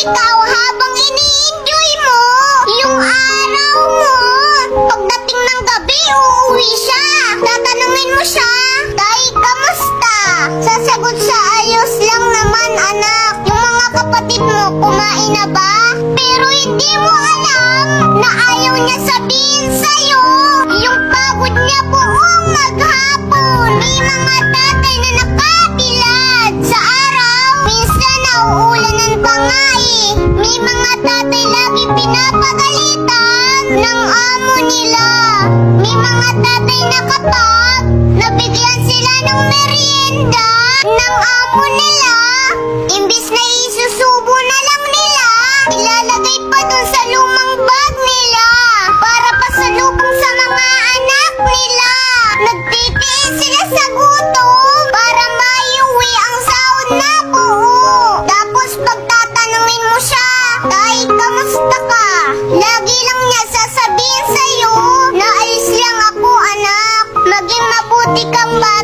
ikaw habang ini-enjoy mo yung araw mo. Pagdating ng gabi, uuwi siya. Tatanungin mo siya, Tay, kamusta? Sasagot sa ayos lang naman, anak. Yung mga kapatid mo, kumain na ba? Pero hindi mo alam na ayaw niya sabihin sa'yo yung pagod niya buong maghapon. May mga tatay na nakabilad sa araw. Minsan nauulanan pa nga eh. May mga tatay lagi pinapagalitan ng amo nila. May mga tatay na kapag nabigyan sila ng merienda ng amo nila, imbis na isusubo na lang nila, ilalagay pa dun sa lumang bag nila para pasalubong sa mga anak nila. Nagtitiis sila sa gutom para maiuwi ang sahod na buo. Tapos pagtatanungin mo siya, Tay, kamusta ka? Lagi lang niya sasabihin sa'yo na alis lang ako, anak. Maging mabuti kang bata.